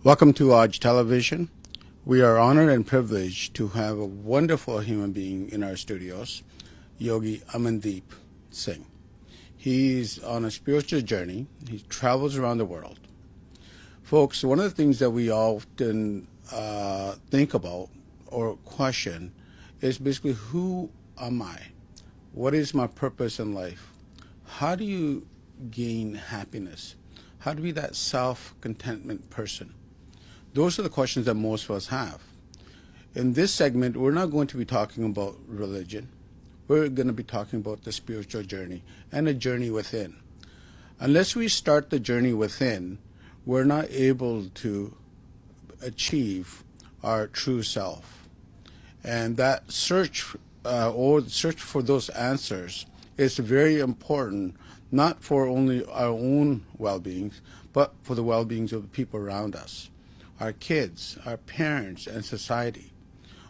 Welcome to AAJ Television. We are honored and privileged to have a wonderful human being in our studios, Yogi Amandeep Singh. He's on a spiritual journey. He travels around the world. Folks, one of the things that we often think about or question is basically, who am I? What is my purpose in life? How do you gain happiness? How to be that self-contentment person? Those are the questions that most of us have. In this segment, we're not going to be talking about religion. We're going to be talking about the spiritual journey and a journey within. Unless we start the journey within, we're not able to achieve our true self. And that search for those answers is very important, not for only our own well-being, but for the well-beings of the people around us, our kids, our parents, and society.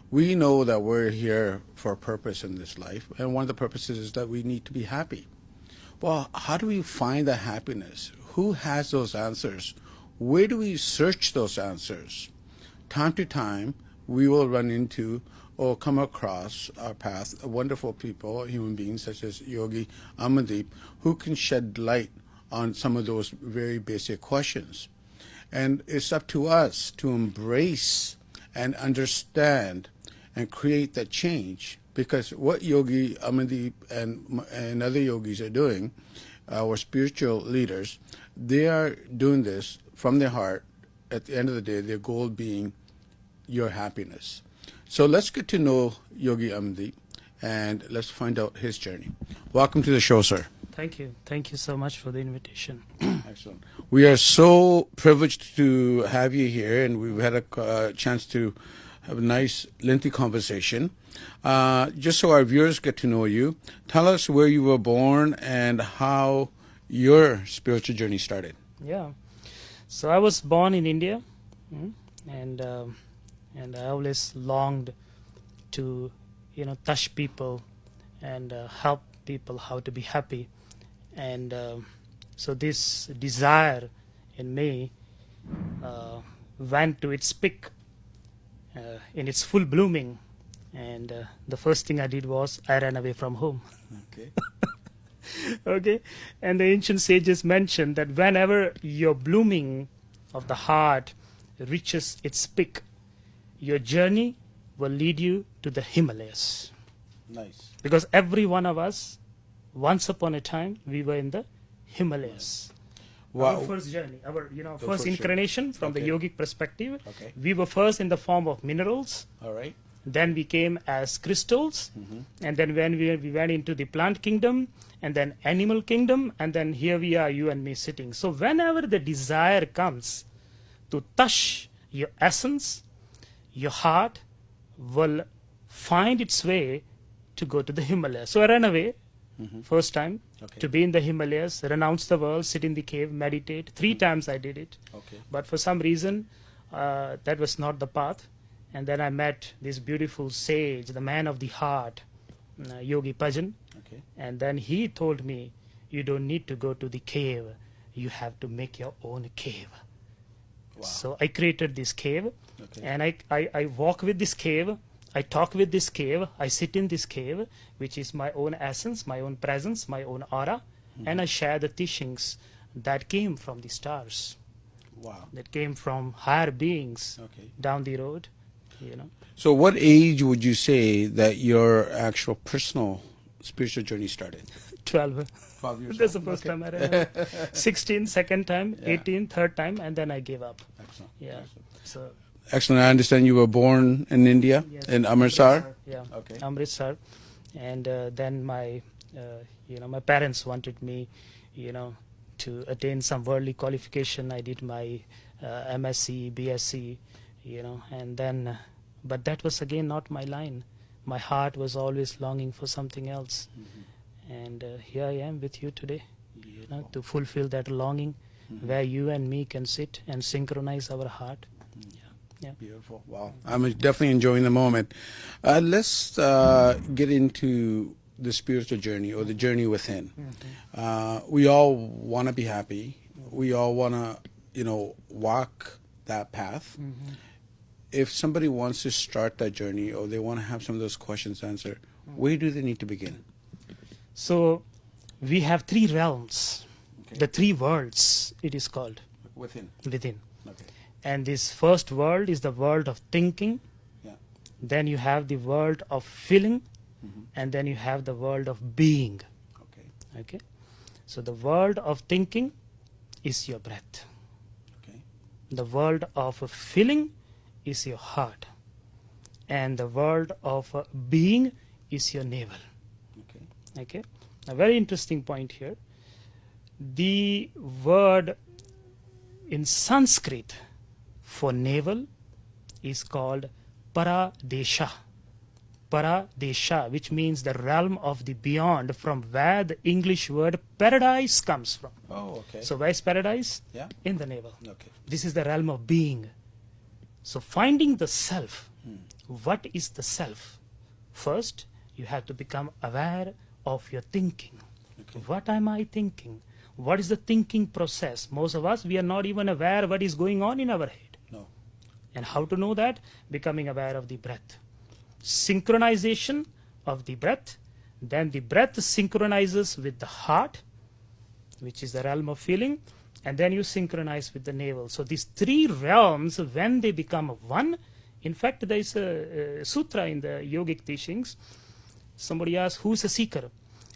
We know that we're here for a purpose in this life, and one of the purposes is that we need to be happy. Well, how do we find that happiness? Who has those answers? Where do we search those answers? Time to time, we will run into or come across our path wonderful people, human beings such as Yogi Amandeep, who can shed light on some of those very basic questions. And it's up to us to embrace and understand and create that change, because what Yogi Amandeep and other yogis are doing, our spiritual leaders, they are doing this from their heart. At the end of the day, their goal being your happiness. So let's get to know Yogi Amandeep and let's find out his journey. Welcome to the show, sir. Thank you. Thank you so much for the invitation. Excellent. We are so privileged to have you here, and we've had a chance to have a nice, lengthy conversation. Just so our viewers get to know you, tell us where you were born and how your spiritual journey started. Yeah. So I was born in India, and I always longed to, touch people and help people how to be happy. And so this desire in me went to its peak in its full blooming. And the first thing I did was I ran away from home. Okay. Okay. And the ancient sages mentioned that whenever your blooming of the heart reaches its peak, your journey will lead you to the Himalayas. Nice. Because every one of us, once upon a time, we were in the Himalayas. Wow. Our first journey, our first incarnation from the yogic perspective. Okay. We were first in the form of minerals. All right. Then we came as crystals. And then when we went into the plant kingdom, and then animal kingdom, and then here we are, you and me sitting. So whenever the desire comes to touch your essence, your heart will find its way to go to the Himalayas. So I ran away first time to be in the Himalayas, renounce the world, sit in the cave, meditate. 3 times I did it. Okay. But for some reason, that was not the path. And then I met this beautiful sage, the man of the heart, Yogi Bhajan. Okay. And then he told me, you don't need to go to the cave. You have to make your own cave. Wow. So I created this cave. Okay. And I walk with this cave, I talk with this cave, I sit in this cave, which is my own essence, my own presence, my own aura, and I share the teachings that came from the stars, Wow. that came from higher beings Okay. down the road, So what age would you say that your actual personal spiritual journey started? 12. 12 years That's the old. first Okay. time I ran. 16, second time, Yeah. 18, third time, and then I gave up. Excellent. Yeah. Excellent. So Excellent. I understand you were born in India, yes, in Amritsar. Yeah. Okay. Amritsar. And then my parents wanted me, to attain some worldly qualification. I did my MSc, BSc, and then, but that was again not my line. My heart was always longing for something else. And here I am with you today, to fulfill that longing, where you and me can sit and synchronize our heart. Yeah. Beautiful. Wow. I'm definitely enjoying the moment. Let's get into the spiritual journey or the journey within. We all want to be happy. We all want to, walk that path. If somebody wants to start that journey or they want to have some of those questions answered, where do they need to begin? So we have three realms, the three worlds it is called. Within. Within. Okay. And this first world is the world of thinking. Yeah. Then you have the world of feeling. And then you have the world of being. Okay. Okay. So the world of thinking is your breath. Okay. The world of feeling is your heart. And the world of being is your navel. Okay. Okay. A very interesting point here. The word in Sanskrit for navel is called Paradesha. Paradesha, which means the realm of the beyond, from where the English word paradise comes from. Oh, okay. So where is paradise? Yeah. In the navel. Okay. This is the realm of being. So finding the self. What is the self? First, you have to become aware of your thinking. Okay. What am I thinking? What is the thinking process? Most of us, we are not even aware what is going on in our head. No. And how to know that? Becoming aware of the breath. Synchronization of the breath. Then the breath synchronizes with the heart, which is the realm of feeling. And then you synchronize with the navel. So these three realms, when they become one, in fact, there is a sutra in the yogic teachings. Somebody asked, who's a seeker?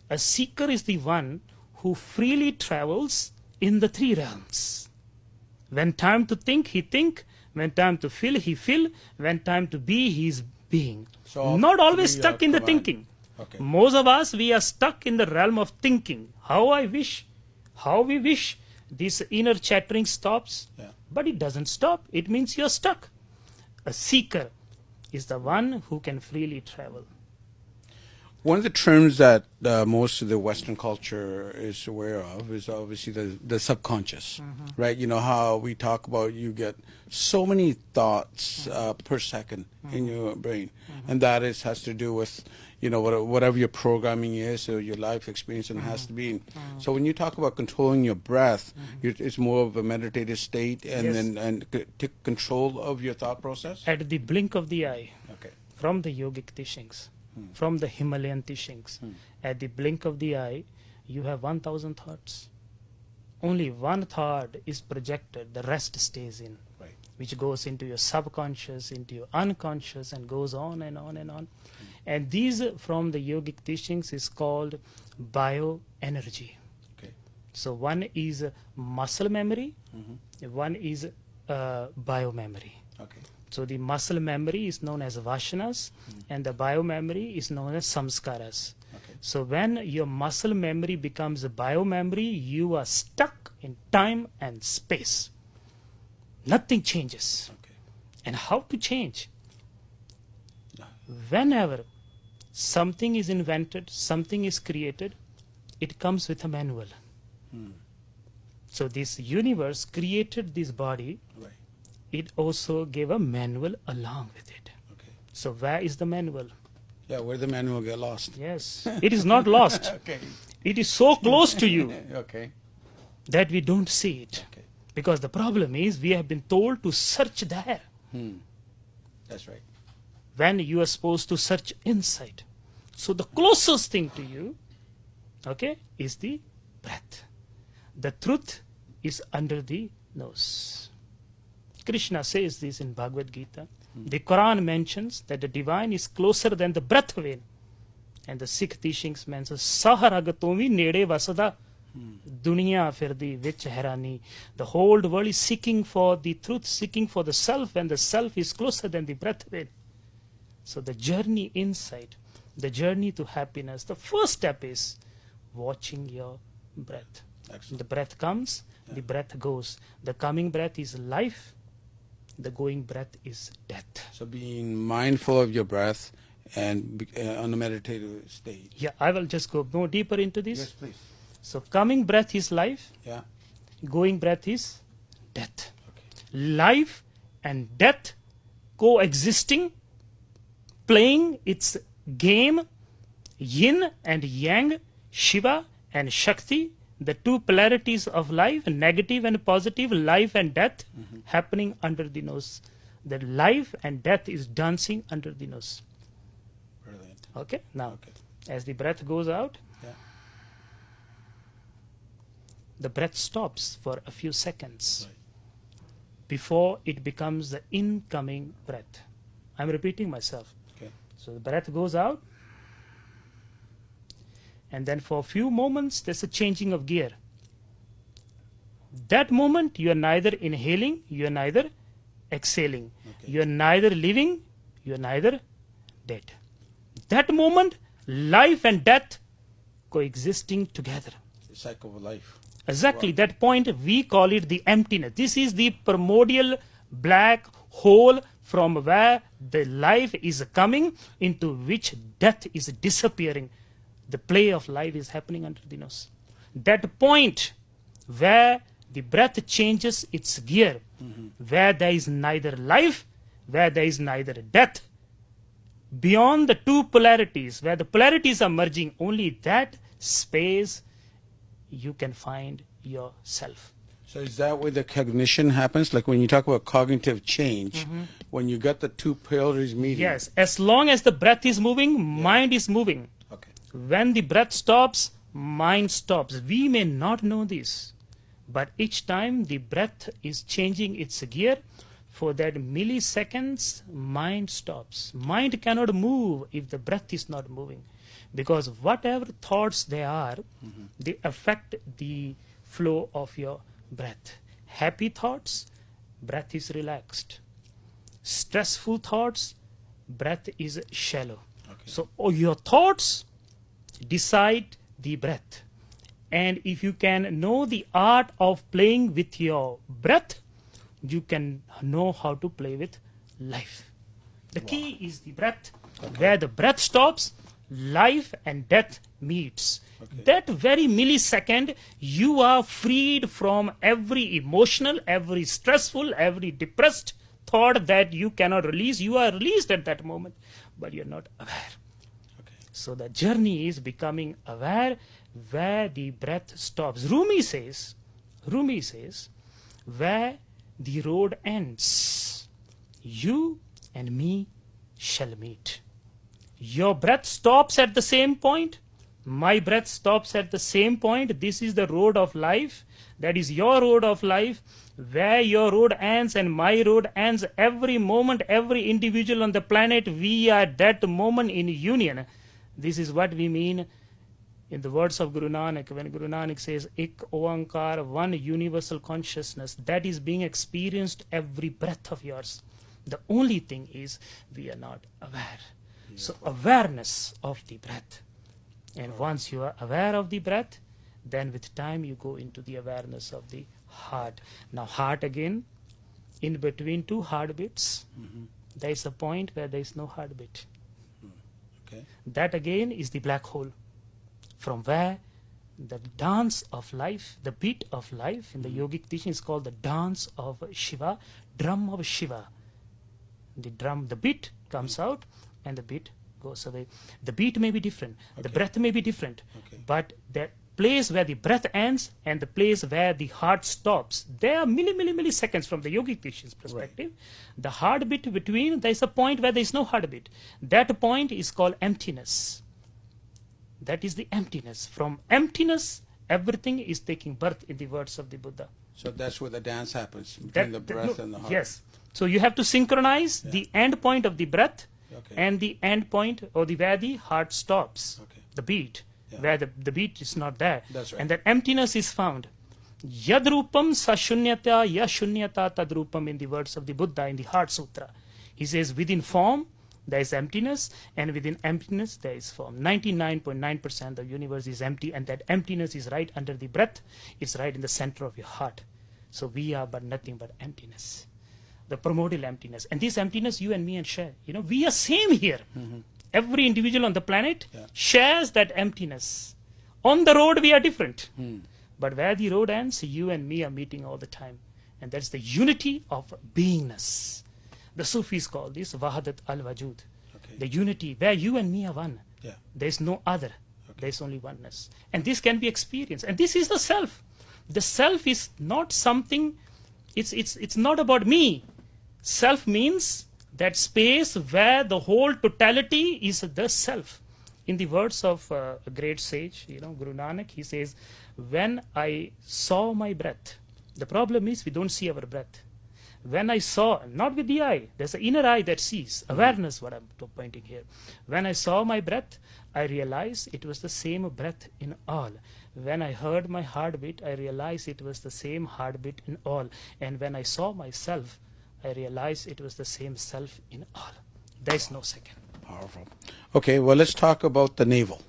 A seeker is the one who freely travels in the three realms. When time to think, he think. When time to feel, he feel. When time to be, he is being. So not always three stuck in the combined. thinking. Okay. Most of us, we are stuck in the realm of thinking. How we wish this inner chattering stops. Yeah. But it doesn't stop. It means you're stuck. A seeker is the one who can freely travel. One of the terms that most of the Western culture is aware of is obviously the subconscious, right? You know how we talk about you get so many thoughts per second in your brain, and that has to do with whatever your programming is or your life experience, and it has to be. So when you talk about controlling your breath, it's more of a meditative state, and Yes. then take control of your thought process. At the blink of the eye, Okay. from the yogic teachings, from the Himalayan teachings, at the blink of the eye, you have 1,000 thoughts. Only one thought is projected, the rest stays in, Right. which goes into your subconscious, into your unconscious, and goes on and on and on. And these, from the yogic teachings, is called bioenergy. Okay. So one is muscle memory, one is biomemory. Okay. So the muscle memory is known as vasanas, and the biomemory is known as samskaras. Okay. So when your muscle memory becomes a biomemory, you are stuck in time and space. Nothing changes. Okay. And how to change? Whenever something is invented, something is created, it comes with a manual. So this universe created this body. Right. It also gave a manual along with it. Okay. So where is the manual? Yeah, where the manual get lost. Yes, it is not lost. Okay. It is so close to you Okay. that we don't see it. Okay. Because the problem is we have been told to search there That's right. when you are supposed to search inside. So the closest thing to you, okay, is the breath. The truth is under the nose. Krishna says this in Bhagavad Gita. The Quran mentions that the divine is closer than the breath vein. And the Sikh teachings mentions Saharagatomi nede vasada. Duniya firdi vich herani. The whole world is seeking for the truth, seeking for the self, and the self is closer than the breath vein. So the journey inside, the journey to happiness, the first step is watching your breath. Excellent. The breath comes, the breath goes. The coming breath is life, the going breath is death. So being mindful of your breath and on a meditative state. Yeah, I will just go more deeper into this. Yes, please. So coming breath is life, Yeah. going breath is death. Okay. Life and death coexisting, playing its game, yin and yang, Shiva and Shakti, the two polarities of life, negative and positive, life and death, happening under the nose. The life and death is dancing under the nose. Brilliant. Okay, now Okay. as the breath goes out, Yeah. the breath stops for a few seconds Right. before it becomes the incoming breath. I'm repeating myself. Okay. So the breath goes out, and then for a few moments there's a changing of gear. That moment you are neither inhaling, you are neither exhaling. Okay. You are neither living, you are neither dead. That moment, life and death coexisting together. The cycle of life. Exactly, Wow. that point we call it the emptiness. This is the primordial black hole from where the life is coming, into which death is disappearing. The play of life is happening under the nose. That point where the breath changes its gear, where there is neither life, where there is neither death, beyond the two polarities, where the polarities are merging, only that space you can find yourself. So is that where the cognition happens? Like when you talk about cognitive change, when you got the two pillars meeting? Yes, as long as the breath is moving, mind is moving. Okay. When the breath stops, mind stops. We may not know this, but each time the breath is changing its gear, for that milliseconds, mind stops. Mind cannot move if the breath is not moving, because whatever thoughts they are, they affect the flow of your breath. Happy thoughts, breath is relaxed. Stressful thoughts, breath is shallow. Okay. So your thoughts decide the breath. And if you can know the art of playing with your breath, you can know how to play with life. The key is the breath. Where the breath stops, life and death meets. Okay. That very millisecond, you are freed from every emotional, every stressful, every depressed thought that you cannot release. You are released at that moment, but you're not aware. Okay. So the journey is becoming aware where the breath stops. Rumi says, where the road ends, you and me shall meet. Your breath stops at the same point. My breath stops at the same point. This is the road of life. That is your road of life. Where your road ends and my road ends, every moment, every individual on the planet, we are at that moment in union. This is what we mean in the words of Guru Nanak, when Guru Nanak says, Ik Oankar, one universal consciousness, that is being experienced every breath of yours. The only thing is, we are not aware. So awareness of the breath. And once you are aware of the breath, then with time you go into the awareness of the heart. Now heart again, in between two heartbeats, there is a point where there is no heartbeat. Okay. That again is the black hole, from where the dance of life, the beat of life in the yogic teaching is called the dance of Shiva, drum of Shiva. The drum, the beat comes out and the beat goes away. The beat may be different, the Okay. breath may be different, Okay. but the place where the breath ends and the place where the heart stops, there are milliseconds from the yogic teaching's perspective. The heartbeat between, there is a point where there is no heartbeat. That point is called emptiness. That is the emptiness. From emptiness, everything is taking birth, in the words of the Buddha. So that's where the dance happens, between the breath and the heart. Yes. So you have to synchronize the end point of the breath Okay. and the end point, or the where the heart stops, Okay. the beat, Yeah. where the beat is not there. That's right. And that emptiness is found. Yadrupam sa shunyata ya shunyata tadrupam, in the words of the Buddha in the Heart Sutra. He says, within form there is emptiness, and within emptiness there is form. 99.9% of the universe is empty, and that emptiness is right under the breath. It's right in the center of your heart. So we are but nothing but emptiness, the primordial emptiness. And this emptiness you and me and share. You know, we are same here. Every individual on the planet shares that emptiness. On the road we are different, but where the road ends, you and me are meeting all the time. And that's the unity of beingness. The Sufis call this Wahadat al-Wajud. Okay. The unity where you and me are one. Yeah. There is no other. Okay. There is only oneness. And this can be experienced. And this is the self. The self is not something, it's not about me. Self means that space where the whole totality is the self. In the words of a great sage, Guru Nanak, he says, when I saw my breath, the problem is we don't see our breath. When I saw, not with the eye, there's an inner eye that sees, awareness, what I'm pointing here. When I saw my breath, I realized it was the same breath in all. When I heard my heartbeat, I realized it was the same heartbeat in all. And when I saw myself, I realized it was the same self in all. There is no second. Powerful. Okay, well, let's talk about the navel.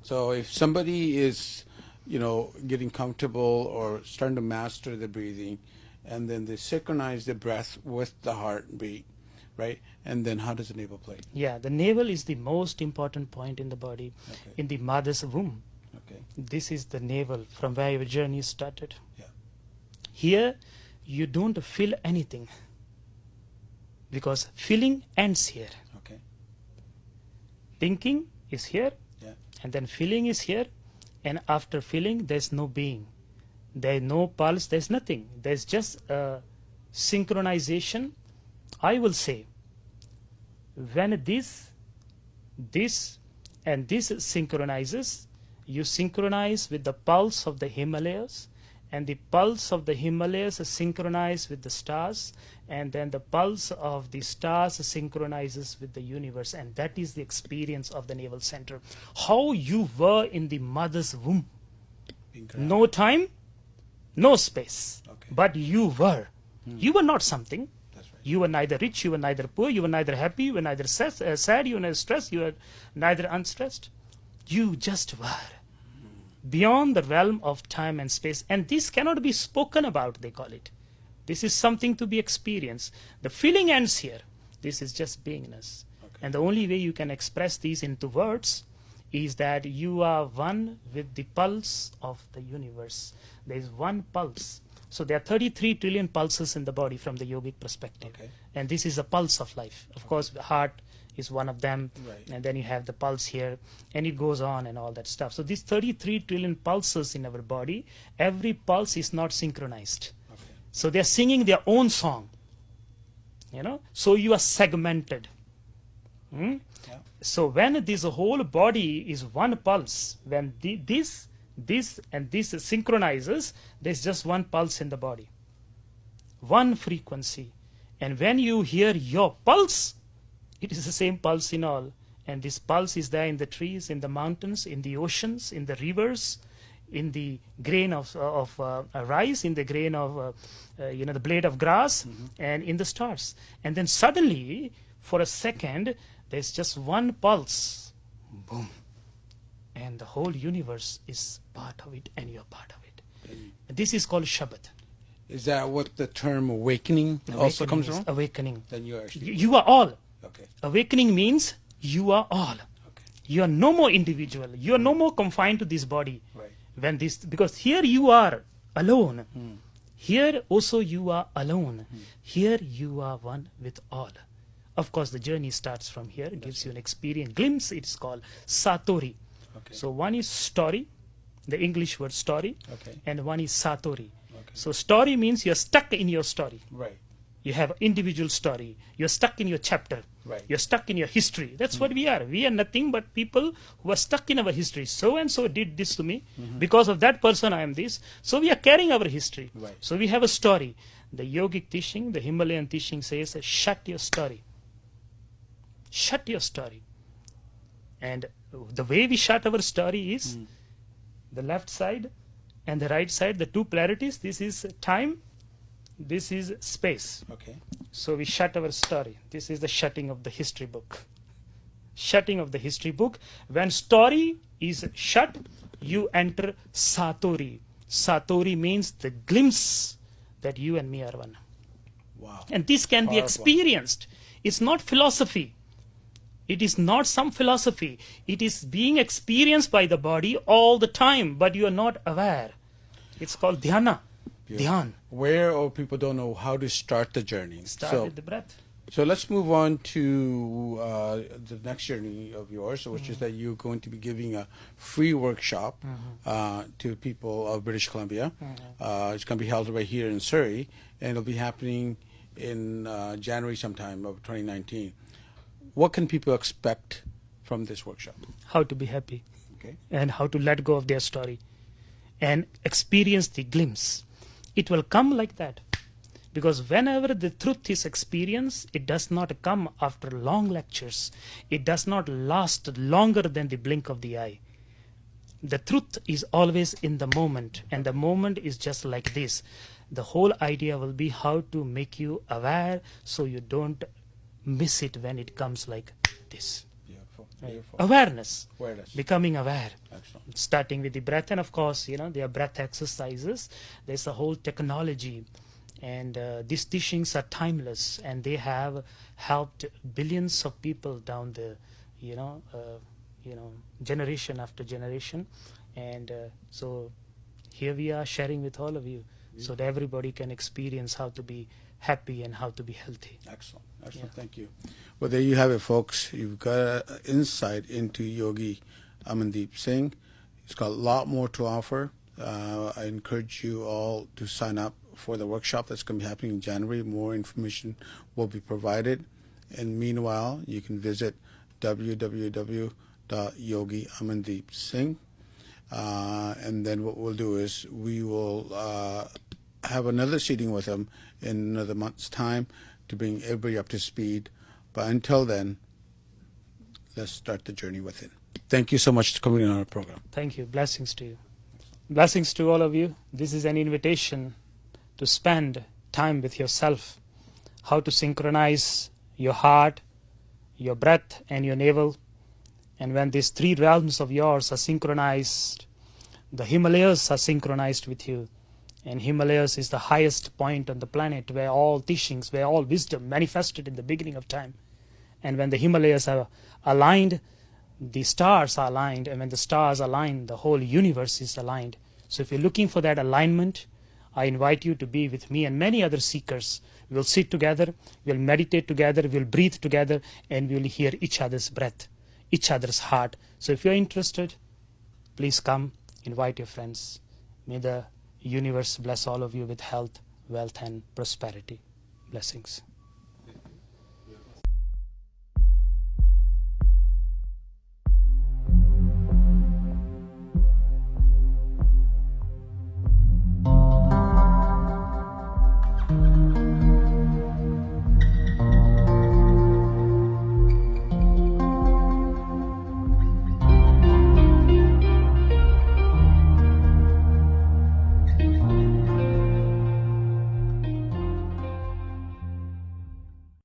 So if somebody is, getting comfortable or starting to master the breathing, and then they synchronize the breath with the heartbeat, right? And then how does the navel play? Yeah, the navel is the most important point in the body, in the mother's womb. Okay. This is the navel from where your journey started. Yeah. Here, you don't feel anything because feeling ends here. Okay. Thinking is here, Yeah. and then feeling is here, and after feeling, there's no being. There's no pulse, there's nothing. There's just a synchronization. I will say, when this and this synchronizes, you synchronize with the pulse of the Himalayas, and the pulse of the Himalayas synchronize with the stars, and then the pulse of the stars synchronizes with the universe, and that is the experience of the navel center. How you were in the mother's womb. No time, no space, but you were. You were not something. That's right. You were neither rich, you were neither poor, you were neither happy, you were neither sad, you were neither stressed, you were neither unstressed. You just were. Beyond the realm of time and space. And this cannot be spoken about, they call it. This is something to be experienced. The feeling ends here. This is just beingness. And the only way you can express these into words is that you are one with the pulse of the universe. There is one pulse. So there are 33 trillion pulses in the body from the yogic perspective. And this is a pulse of life. Of course, the heart is one of them. And then you have the pulse here. And it goes on and all that stuff. So these 33 trillion pulses in our body, every pulse is not synchronized. So they're singing their own song. So you are segmented. So when this whole body is one pulse, when this and this synchronizes, there's just one pulse in the body, one frequency. And when you hear your pulse, it is the same pulse in all. And this pulse is there in the trees, in the mountains, in the oceans, in the rivers, in the grain of rice, in the grain of the blade of grass, and in the stars. And then suddenly, for a second, there's just one pulse. Boom. And the whole universe is part of it, and you're part of it. This is called Shabad. Is that what the term awakening also comes from? Awakening. Then you actually... You are all. Okay. Awakening means you are all. Okay. You are no more individual. You are no more confined to this body. Right. Because here you are alone. Here also you are alone. Here you are one with all. Of course, the journey starts from here. It gives you an experience, glimpse. It's called Satori. So one is story, the English word story, and one is Satori. So story means you're stuck in your story. Right. You have individual story. You're stuck in your chapter. Right. You're stuck in your history. That's what we are. We are nothing but people who are stuck in our history. So and so did this to me. Because of that person, I am this. So we are carrying our history. Right. So we have a story. The yogic teaching, the Himalayan teaching says, shut your story. Shut your story. And the way we shut our story is the left side and the right side, the two polarities. This is time, this is space. So we shut our story. This is the shutting of the history book. Shutting of the history book. When story is shut, you enter Satori. Satori means the glimpse that you and me are one. Wow. And this can be experienced. It's not philosophy. It is not some philosophy. It is being experienced by the body all the time, but you are not aware. It's called dhyana. Dhyan. Where people don't know how to start the journey. Start with the breath. So let's move on to the next journey of yours, which is that you're going to be giving a free workshop to people of British Columbia. It's going to be held right here in Surrey, and it'll be happening in January sometime of 2019. What can people expect from this workshop? How to be happy. Okay. And how to let go of their story and experience the glimpse. It will come like that. Because whenever the truth is experienced, it does not come after long lectures. It does not last longer than the blink of the eye. The truth is always in the moment, and the moment is just like this. The whole idea will be how to make you aware so you don't miss it when it comes like this. Beautiful. Right. Beautiful. Awareness. Awareness. Becoming aware. Excellent. Starting with the breath, and of course, there are breath exercises. There's a whole technology. And these teachings are timeless, and they have helped billions of people down the, generation after generation. And so here we are sharing with all of you, so that everybody can experience how to be happy and how to be healthy. Excellent. Excellent. Yeah. Thank you. Well, there you have it, folks. You've got insight into Yogi Amandeep Singh. He's got a lot more to offer. I encourage you all to sign up for the workshop that's going to be happening in January. More information will be provided. And meanwhile, you can visit www.yogiamandeepsingh. And then what we'll do is we will have another seating with him in another month's time to bring everybody up to speed. But until then, let's start the journey within. Thank you so much for coming on our program. Thank you. Blessings to you. Blessings to all of you. This is an invitation to spend time with yourself, how to synchronize your heart, your breath, and your navel. And when these three realms of yours are synchronized, the Himalayas are synchronized with you. And Himalayas is the highest point on the planet where all teachings, where all wisdom manifested in the beginning of time. And when the Himalayas are aligned, the stars are aligned. And when the stars align, the whole universe is aligned. So if you're looking for that alignment, I invite you to be with me and many other seekers. We'll sit together, we'll meditate together, we'll breathe together, and we'll hear each other's breath, each other's heart. So if you're interested, please come, invite your friends. May the universe bless all of you with health, wealth, and prosperity. Blessings.